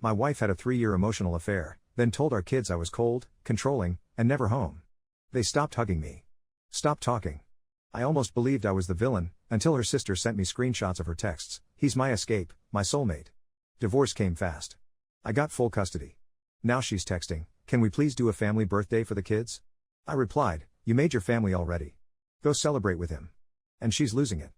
My wife had a 3-year emotional affair, then told our kids I was cold, controlling, and never home. They stopped hugging me. Stopped talking. I almost believed I was the villain, until her sister sent me screenshots of her texts. He's my escape, my soulmate. Divorce came fast. I got full custody. Now she's texting, can we please do a family birthday for the kids? I replied, you made your family already. Go celebrate with him. And she's losing it.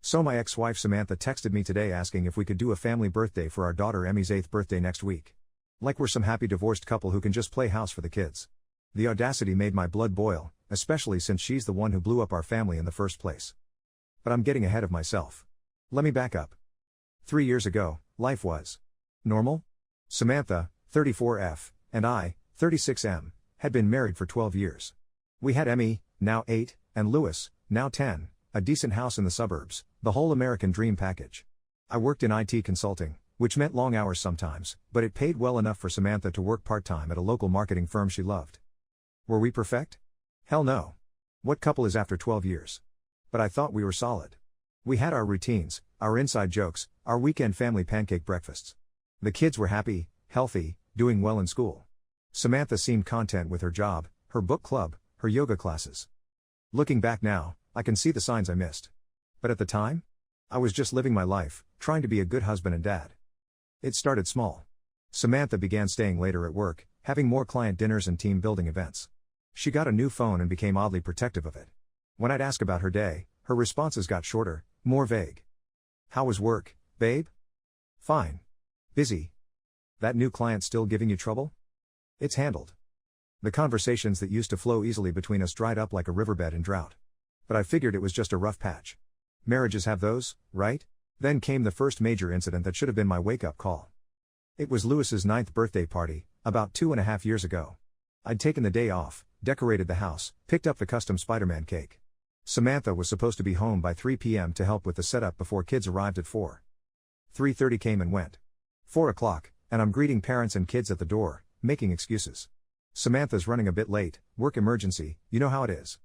So my ex-wife Samantha texted me today asking if we could do a family birthday for our daughter Emmy's 8th birthday next week. Like we're some happy divorced couple who can just play house for the kids. The audacity made my blood boil, especially since she's the one who blew up our family in the first place. But I'm getting ahead of myself. Let me back up. 3 years ago, life was normal. Samantha, 34F, and I, 36M, had been married for 12 years. We had Emmy, now 8, and Lewis, now 10, a decent house in the suburbs, the whole American dream package. I worked in IT consulting, which meant long hours sometimes, but it paid well enough for Samantha to work part-time at a local marketing firm she loved. Were we perfect? Hell no. What couple is after 12 years? But I thought we were solid. We had our routines, our inside jokes, our weekend family pancake breakfasts. The kids were happy, healthy, doing well in school. Samantha seemed content with her job, her book club, her yoga classes. Looking back now, I can see the signs I missed. But at the time? I was just living my life, trying to be a good husband and dad. It started small. Samantha began staying later at work, having more client dinners and team building events. She got a new phone and became oddly protective of it. When I'd ask about her day, her responses got shorter, more vague. How was work, babe? Fine. Busy. That new client still giving you trouble? It's handled. The conversations that used to flow easily between us dried up like a riverbed in drought. But I figured it was just a rough patch. Marriages have those, right? Then came the first major incident that should have been my wake-up call. It was Lewis's 9th birthday party, about 2.5 years ago. I'd taken the day off, decorated the house, picked up the custom Spider-Man cake. Samantha was supposed to be home by 3 p.m. to help with the setup before kids arrived at 4. 3:30 came and went. 4 o'clock, and I'm greeting parents and kids at the door, making excuses. Samantha's running a bit late, work emergency, you know how it is.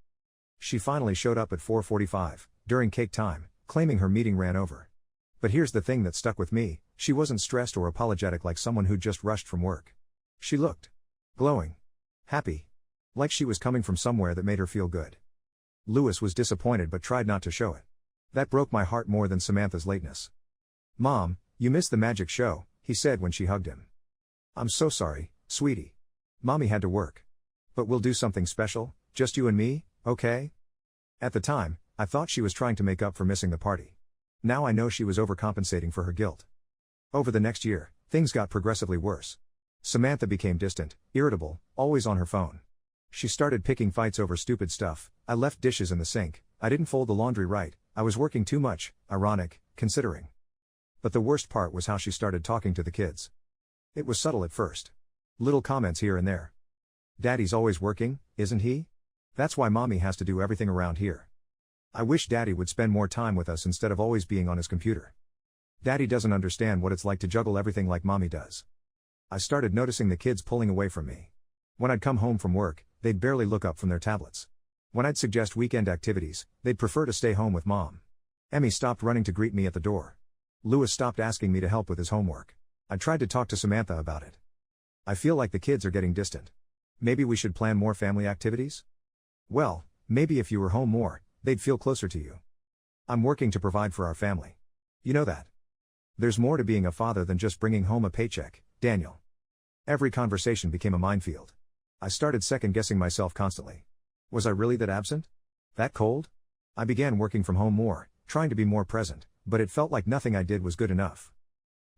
She finally showed up at 4:45, during cake time, claiming her meeting ran over. But here's the thing that stuck with me, she wasn't stressed or apologetic like someone who'd just rushed from work. She looked glowing. Happy. Like she was coming from somewhere that made her feel good. Lewis was disappointed but tried not to show it. That broke my heart more than Samantha's lateness. Mom, you missed the magic show, he said when she hugged him. I'm so sorry, sweetie. Mommy had to work. But we'll do something special, just you and me, okay? At the time, I thought she was trying to make up for missing the party. Now I know she was overcompensating for her guilt. Over the next year, things got progressively worse. Samantha became distant, irritable, always on her phone. She started picking fights over stupid stuff. I left dishes in the sink, I didn't fold the laundry right, I was working too much, ironic, considering. But the worst part was how she started talking to the kids. It was subtle at first. Little comments here and there. Daddy's always working, isn't he? That's why Mommy has to do everything around here. I wish Daddy would spend more time with us instead of always being on his computer. Daddy doesn't understand what it's like to juggle everything like Mommy does. I started noticing the kids pulling away from me. When I'd come home from work, they'd barely look up from their tablets. When I'd suggest weekend activities, they'd prefer to stay home with Mom. Emmy stopped running to greet me at the door. Lewis stopped asking me to help with his homework. I tried to talk to Samantha about it. I feel like the kids are getting distant. Maybe we should plan more family activities? Well, maybe if you were home more, they'd feel closer to you. I'm working to provide for our family. You know that. There's more to being a father than just bringing home a paycheck, Daniel. Every conversation became a minefield. I started second-guessing myself constantly. Was I really that absent? That cold? I began working from home more, trying to be more present, but it felt like nothing I did was good enough.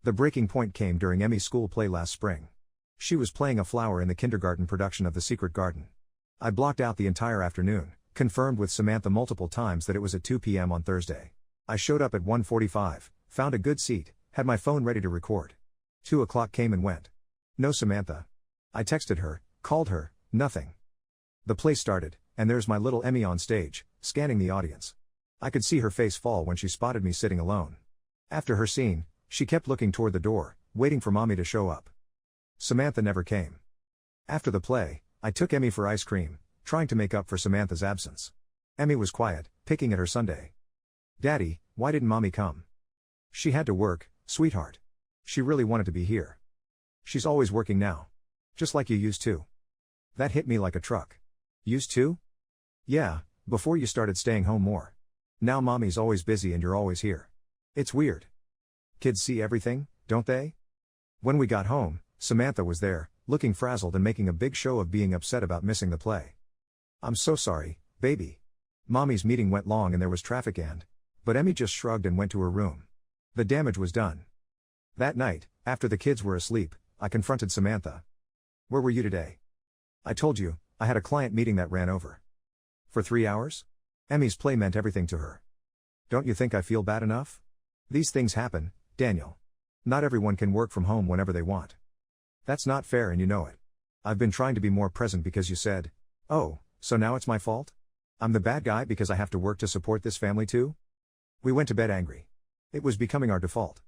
The breaking point came during Emmy's school play last spring. She was playing a flower in the kindergarten production of The Secret Garden. I blocked out the entire afternoon, confirmed with Samantha multiple times that it was at 2 p.m. on Thursday. I showed up at 1:45, found a good seat, had my phone ready to record. 2 o'clock came and went. No Samantha. I texted her, called her, nothing. The play started, and there's my little Emmy on stage, scanning the audience. I could see her face fall when she spotted me sitting alone. After her scene, she kept looking toward the door, waiting for Mommy to show up. Samantha never came. After the play, I took Emmy for ice cream, trying to make up for Samantha's absence. Emmy was quiet, picking at her sundae. Daddy, why didn't Mommy come? She had to work, sweetheart. She really wanted to be here. She's always working now. Just like you used to. That hit me like a truck. Used to? Yeah, before you started staying home more. Now mommy's always busy and you're always here. It's weird. Kids see everything, don't they? When we got home, Samantha was there, looking frazzled and making a big show of being upset about missing the play. I'm so sorry, baby. Mommy's meeting went long and there was traffic but Emmy just shrugged and went to her room. The damage was done. That night, after the kids were asleep, I confronted Samantha. Where were you today? I told you, I had a client meeting that ran over. For 3 hours? Emmy's play meant everything to her. Don't you think I feel bad enough? These things happen, Daniel. Not everyone can work from home whenever they want. That's not fair and you know it. I've been trying to be more present because you said, oh, so now it's my fault? I'm the bad guy because I have to work to support this family too? We went to bed angry. It was becoming our default.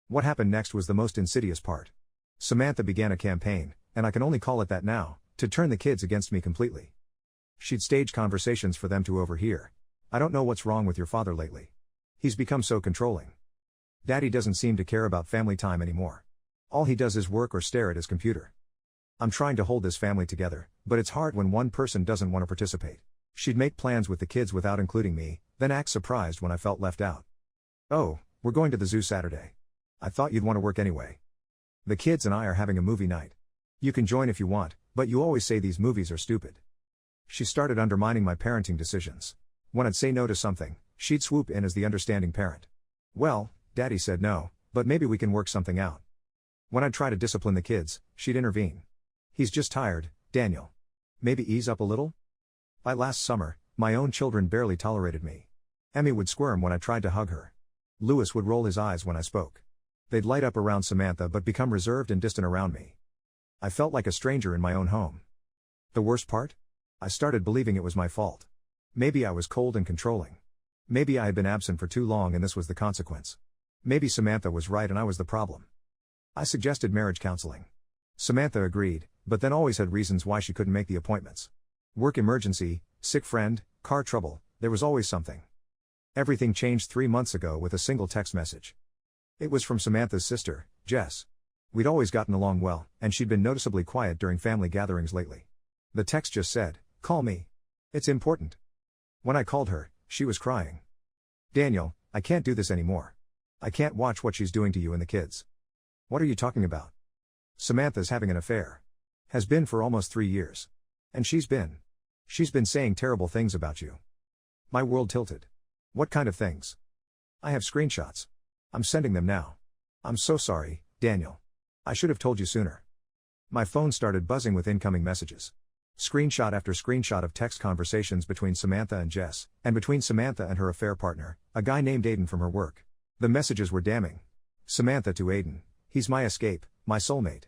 What happened next was the most insidious part. Samantha began a campaign, and I can only call it that now, to turn the kids against me completely. She'd stage conversations for them to overhear. I don't know what's wrong with your father lately. He's become so controlling. Daddy doesn't seem to care about family time anymore. All he does is work or stare at his computer. I'm trying to hold this family together, but it's hard when one person doesn't want to participate. She'd make plans with the kids without including me, then act surprised when I felt left out. Oh, we're going to the zoo Saturday. I thought you'd want to work anyway. The kids and I are having a movie night. You can join if you want, but you always say these movies are stupid. She started undermining my parenting decisions. When I'd say no to something, she'd swoop in as the understanding parent. Well, Daddy said no, but maybe we can work something out. When I'd try to discipline the kids, she'd intervene. He's just tired, Daniel. Maybe ease up a little? By last summer, my own children barely tolerated me. Emmy would squirm when I tried to hug her. Louis would roll his eyes when I spoke. They'd light up around Samantha but become reserved and distant around me. I felt like a stranger in my own home. The worst part? I started believing it was my fault. Maybe I was cold and controlling. Maybe I had been absent for too long and this was the consequence. Maybe Samantha was right and I was the problem. I suggested marriage counseling. Samantha agreed, but then always had reasons why she couldn't make the appointments. Work emergency, sick friend, car trouble, there was always something. Everything changed 3 months ago with a single text message. It was from Samantha's sister, Jess. We'd always gotten along well, and she'd been noticeably quiet during family gatherings lately. The text just said, "Call me. It's important." When I called her, she was crying. "Daniel, I can't do this anymore. I can't watch what she's doing to you and the kids." "What are you talking about?" "Samantha's having an affair. Has been for almost 3 years. And she's been saying terrible things about you." My world tilted. "What kind of things?" "I have screenshots. I'm sending them now. I'm so sorry, Daniel. I should have told you sooner." My phone started buzzing with incoming messages. Screenshot after screenshot of text conversations between Samantha and Jess, and between Samantha and her affair partner, a guy named Aiden from her work. The messages were damning. Samantha to Aiden, "He's my escape, my soulmate.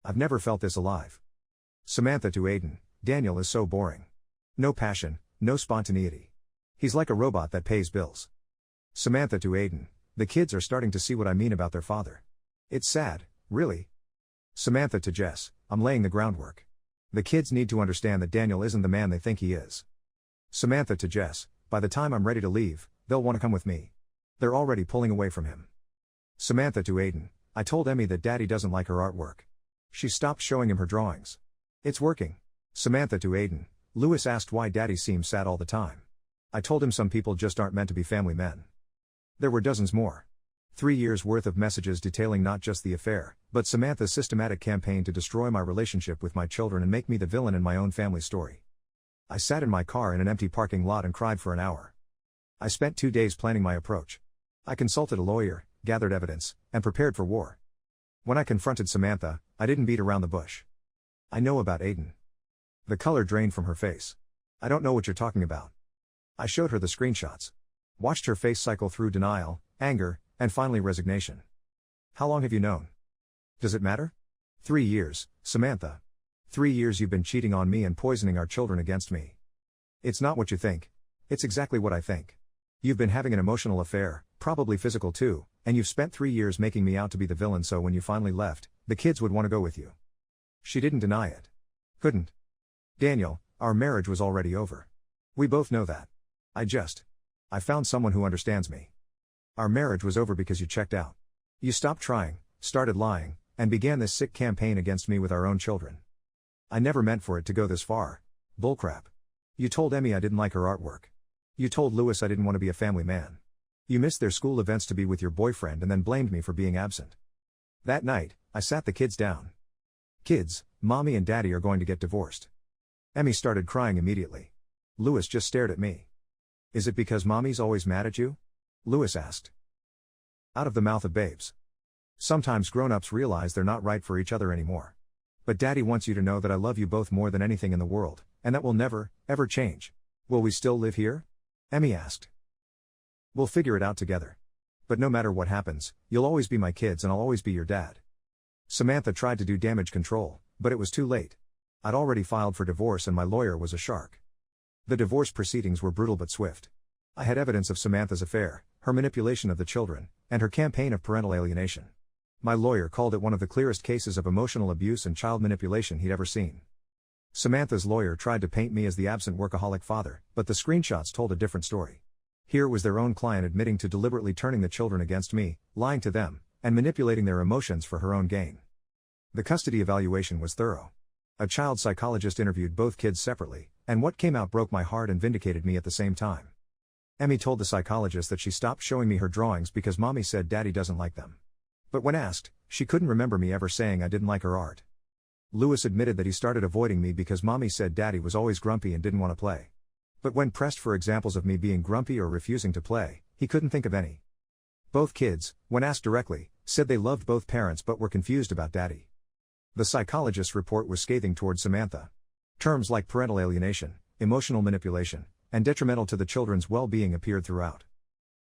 I've never felt this alive." Samantha to Aiden, "Daniel is so boring. No passion, no spontaneity. He's like a robot that pays bills." Samantha to Aiden, "The kids are starting to see what I mean about their father. It's sad, really." Samantha to Jess, "I'm laying the groundwork. The kids need to understand that Daniel isn't the man they think he is." Samantha to Jess, "By the time I'm ready to leave, they'll want to come with me. They're already pulling away from him." Samantha to Aiden, "I told Emmy that Daddy doesn't like her artwork. She stopped showing him her drawings. It's working." Samantha to Aiden, "Louis asked why Daddy seems sad all the time. I told him some people just aren't meant to be family men." There were dozens more. 3 years worth of messages detailing not just the affair, but Samantha's systematic campaign to destroy my relationship with my children and make me the villain in my own family story. I sat in my car in an empty parking lot and cried for an hour. I spent 2 days planning my approach. I consulted a lawyer, gathered evidence, and prepared for war. When I confronted Samantha, I didn't beat around the bush. "I know about Aiden." The color drained from her face. "I don't know what you're talking about." I showed her the screenshots. Watched her face cycle through denial, anger, and finally resignation. "How long have you known?" "Does it matter?" 3 years, Samantha. 3 years you've been cheating on me and poisoning our children against me." "It's not what you think. It's exactly what I think. You've been having an emotional affair, probably physical too, and you've spent 3 years making me out to be the villain so when you finally left, the kids would want to go with you." She didn't deny it. Couldn't. "Daniel, our marriage was already over. We both know that. I found someone who understands me. Our marriage was over because you checked out. You stopped trying, started lying, and began this sick campaign against me with our own children. I never meant for it to go this far. Bullcrap. You told Emmy I didn't like her artwork. You told Lewis I didn't want to be a family man. You missed their school events to be with your boyfriend and then blamed me for being absent. That night, I sat the kids down. Kids, Mommy and Daddy are going to get divorced. Emmy started crying immediately. Lewis just stared at me. Is it because Mommy's always mad at you? Lewis asked. Out of the mouth of babes. Sometimes grown-ups realize they're not right for each other anymore. But Daddy wants you to know that I love you both more than anything in the world, and that will never, ever change. Will we still live here? Emmy asked. We'll figure it out together. But no matter what happens, you'll always be my kids and I'll always be your dad. Samantha tried to do damage control, but it was too late. I'd already filed for divorce and my lawyer was a shark. The divorce proceedings were brutal but swift. I had evidence of Samantha's affair, her manipulation of the children, and her campaign of parental alienation. My lawyer called it one of the clearest cases of emotional abuse and child manipulation he'd ever seen. Samantha's lawyer tried to paint me as the absent workaholic father, but the screenshots told a different story. Here was their own client admitting to deliberately turning the children against me, lying to them, and manipulating their emotions for her own gain. The custody evaluation was thorough. A child psychologist interviewed both kids separately, and what came out broke my heart and vindicated me at the same time. Emmy told the psychologist that she stopped showing me her drawings because Mommy said Daddy doesn't like them. But when asked, she couldn't remember me ever saying I didn't like her art. Lewis admitted that he started avoiding me because Mommy said Daddy was always grumpy and didn't want to play. But when pressed for examples of me being grumpy or refusing to play, he couldn't think of any. Both kids, when asked directly, said they loved both parents but were confused about Daddy. The psychologist's report was scathing towards Samantha. Terms like parental alienation, emotional manipulation, and detrimental to the children's well-being appeared throughout.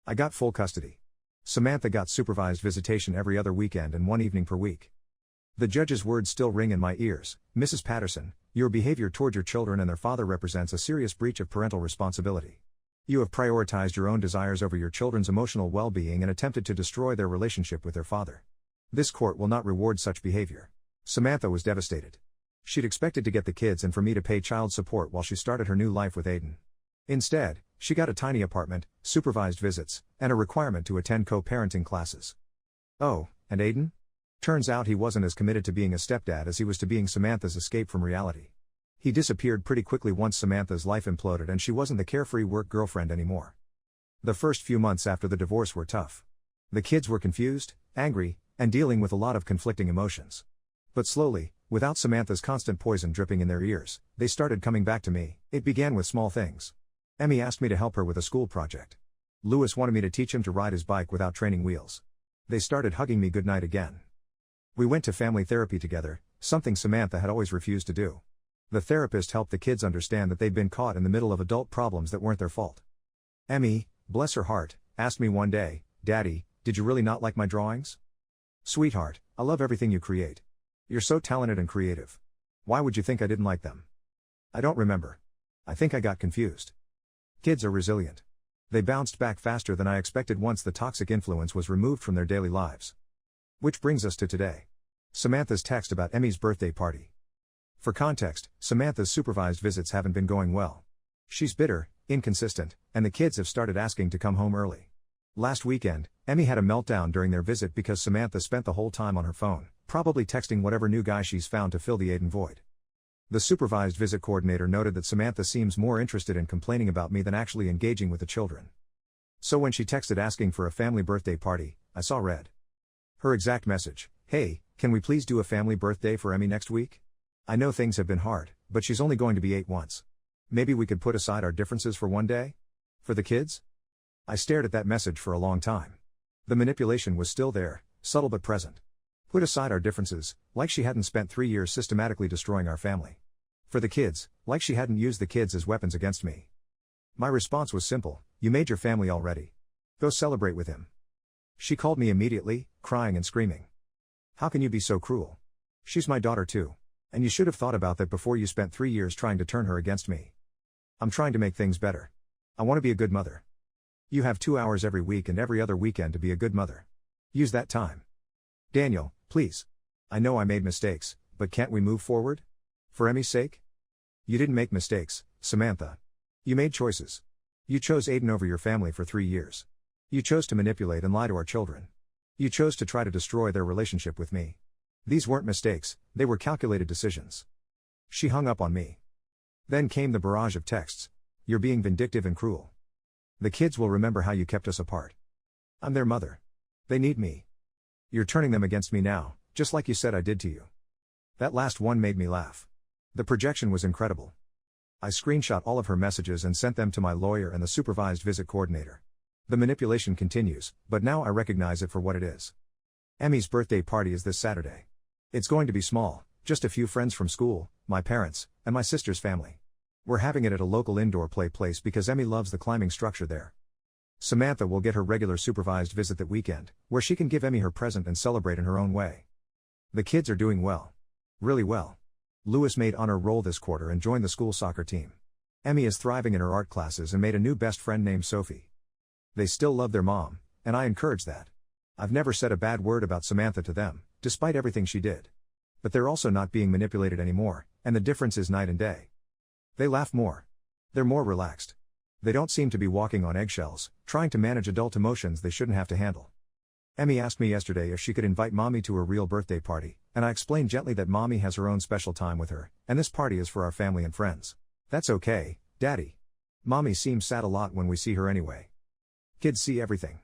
I got full custody. Samantha got supervised visitation every other weekend and one evening per week. The judge's words still ring in my ears. Mrs. Patterson, your behavior toward your children and their father represents a serious breach of parental responsibility. You have prioritized your own desires over your children's emotional well-being and attempted to destroy their relationship with their father. This court will not reward such behavior. Samantha was devastated. She'd expected to get the kids and for me to pay child support while she started her new life with Aiden. Instead, she got a tiny apartment, supervised visits, and a requirement to attend co-parenting classes. Oh, and Aiden? Turns out he wasn't as committed to being a stepdad as he was to being Samantha's escape from reality. He disappeared pretty quickly once Samantha's life imploded and she wasn't the carefree work girlfriend anymore. The first few months after the divorce were tough. The kids were confused, angry, and dealing with a lot of conflicting emotions. But slowly, without Samantha's constant poison dripping in their ears, they started coming back to me. It began with small things. Emmy asked me to help her with a school project. Lewis wanted me to teach him to ride his bike without training wheels. They started hugging me goodnight again. We went to family therapy together, something Samantha had always refused to do. The therapist helped the kids understand that they'd been caught in the middle of adult problems that weren't their fault. Emmy, bless her heart, asked me one day, Daddy, did you really not like my drawings? Sweetheart, I love everything you create. You're so talented and creative. Why would you think I didn't like them? I don't remember. I think I got confused. Kids are resilient. They bounced back faster than I expected once the toxic influence was removed from their daily lives. Which brings us to today. Samantha's text about Emmy's birthday party. For context, Samantha's supervised visits haven't been going well. She's bitter, inconsistent, and the kids have started asking to come home early. Last weekend, Emmy had a meltdown during their visit because Samantha spent the whole time on her phone, probably texting whatever new guy she's found to fill the Aiden void. The supervised visit coordinator noted that Samantha seems more interested in complaining about me than actually engaging with the children. So when she texted asking for a family birthday party, I saw red. Her exact message, hey, can we please do a family birthday for Emmy next week? I know things have been hard, but she's only going to be 8 once. Maybe we could put aside our differences for one day? For the kids? I stared at that message for a long time. The manipulation was still there, subtle but present. Put aside our differences, like she hadn't spent 3 years systematically destroying our family. For the kids, like she hadn't used the kids as weapons against me. My response was simple, you made your family already. Go celebrate with him. She called me immediately, crying and screaming. How can you be so cruel? She's my daughter too. And you should have thought about that before you spent 3 years trying to turn her against me. I'm trying to make things better. I want to be a good mother. You have 2 hours every week and every other weekend to be a good mother. Use that time. Daniel, please. I know I made mistakes, but can't we move forward? For Emmy's sake? You didn't make mistakes, Samantha. You made choices. You chose Aiden over your family for 3 years. You chose to manipulate and lie to our children. You chose to try to destroy their relationship with me. These weren't mistakes, they were calculated decisions. She hung up on me. Then came the barrage of texts. You're being vindictive and cruel. The kids will remember how you kept us apart. I'm their mother. They need me. You're turning them against me now, just like you said I did to you. That last one made me laugh. The projection was incredible. I screenshot all of her messages and sent them to my lawyer and the supervised visit coordinator. The manipulation continues, but now I recognize it for what it is. Emmy's birthday party is this Saturday. It's going to be small, just a few friends from school, my parents, and my sister's family. We're having it at a local indoor play place because Emmy loves the climbing structure there. Samantha will get her regular supervised visit that weekend, where she can give Emmy her present and celebrate in her own way. The kids are doing well. Really well. Lewis made honor roll this quarter and joined the school soccer team. Emmy is thriving in her art classes and made a new best friend named Sophie. They still love their mom, and I encourage that. I've never said a bad word about Samantha to them, despite everything she did. But they're also not being manipulated anymore, and the difference is night and day. They laugh more. They're more relaxed. They don't seem to be walking on eggshells, trying to manage adult emotions they shouldn't have to handle. Emmy asked me yesterday if she could invite Mommy to her real birthday party, and I explained gently that Mommy has her own special time with her, and this party is for our family and friends. That's okay, Daddy. Mommy seems sad a lot when we see her anyway. Kids see everything.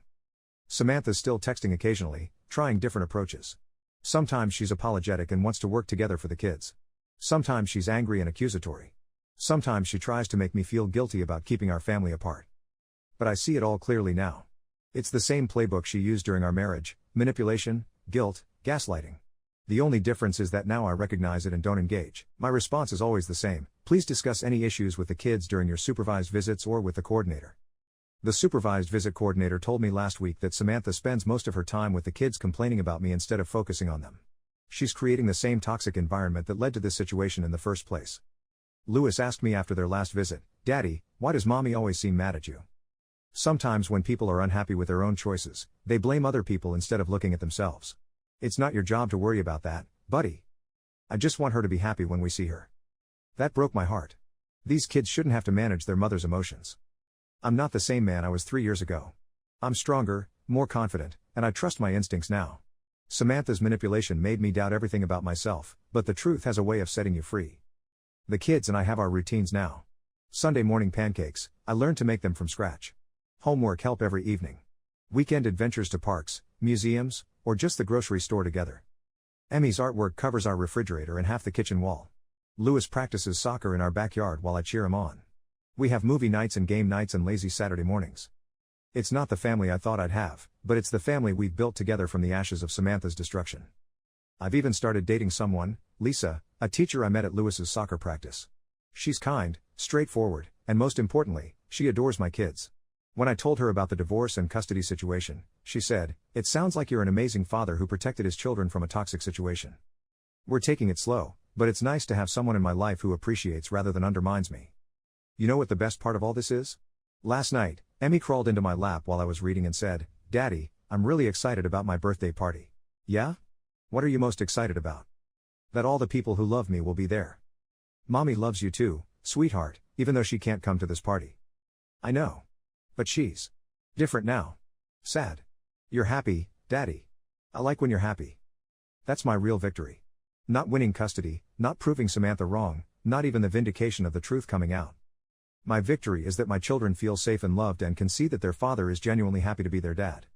Samantha's still texting occasionally, trying different approaches. Sometimes she's apologetic and wants to work together for the kids. Sometimes she's angry and accusatory. Sometimes she tries to make me feel guilty about keeping our family apart. But I see it all clearly now. It's the same playbook she used during our marriage: manipulation, guilt, gaslighting. The only difference is that now I recognize it and don't engage. My response is always the same: please discuss any issues with the kids during your supervised visits or with the coordinator. The supervised visit coordinator told me last week that Samantha spends most of her time with the kids complaining about me instead of focusing on them. She's creating the same toxic environment that led to this situation in the first place. Lewis asked me after their last visit, "Daddy, why does Mommy always seem mad at you?" Sometimes when people are unhappy with their own choices, they blame other people instead of looking at themselves. It's not your job to worry about that, buddy. I just want her to be happy when we see her. That broke my heart. These kids shouldn't have to manage their mother's emotions. I'm not the same man I was 3 years ago. I'm stronger, more confident, and I trust my instincts now. Samantha's manipulation made me doubt everything about myself, but the truth has a way of setting you free. The kids and I have our routines now. Sunday morning pancakes, I learned to make them from scratch. Homework help every evening. Weekend adventures to parks, museums, or just the grocery store together. Emmy's artwork covers our refrigerator and half the kitchen wall. Lewis practices soccer in our backyard while I cheer him on. We have movie nights and game nights and lazy Saturday mornings. It's not the family I thought I'd have, but it's the family we've built together from the ashes of Samantha's destruction. I've even started dating someone, Lisa, a teacher I met at Lewis's soccer practice. She's kind, straightforward, and most importantly, she adores my kids. When I told her about the divorce and custody situation, she said, "It sounds like you're an amazing father who protected his children from a toxic situation." We're taking it slow, but it's nice to have someone in my life who appreciates rather than undermines me. You know what the best part of all this is? Last night, Emmy crawled into my lap while I was reading and said, "Daddy, I'm really excited about my birthday party." Yeah? What are you most excited about? That all the people who love me will be there. Mommy loves you too, sweetheart, even though she can't come to this party. I know. But she's different now. Sad. You're happy, Daddy. I like when you're happy. That's my real victory. Not winning custody, not proving Samantha wrong, not even the vindication of the truth coming out. My victory is that my children feel safe and loved and can see that their father is genuinely happy to be their dad.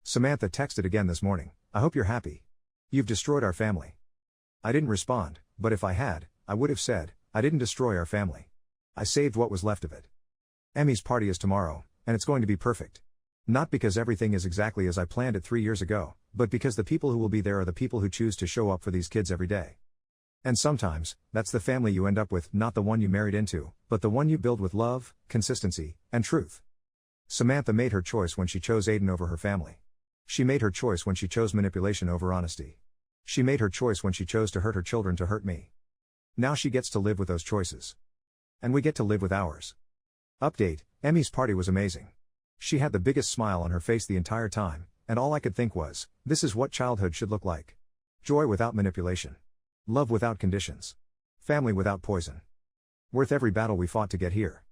Samantha texted again this morning, "I hope you're happy. You've destroyed our family." I didn't respond, but if I had, I would have said, "I didn't destroy our family. I saved what was left of it." Emmy's party is tomorrow, and it's going to be perfect. Not because everything is exactly as I planned it 3 years ago, but because the people who will be there are the people who choose to show up for these kids every day. And sometimes, that's the family you end up with, not the one you married into, but the one you build with love, consistency, and truth. Samantha made her choice when she chose Aiden over her family. She made her choice when she chose manipulation over honesty. She made her choice when she chose to hurt her children to hurt me. Now she gets to live with those choices. And we get to live with ours. Update: Emmy's party was amazing. She had the biggest smile on her face the entire time, and all I could think was, this is what childhood should look like. Joy without manipulation. Love without conditions. Family without poison. Worth every battle we fought to get here.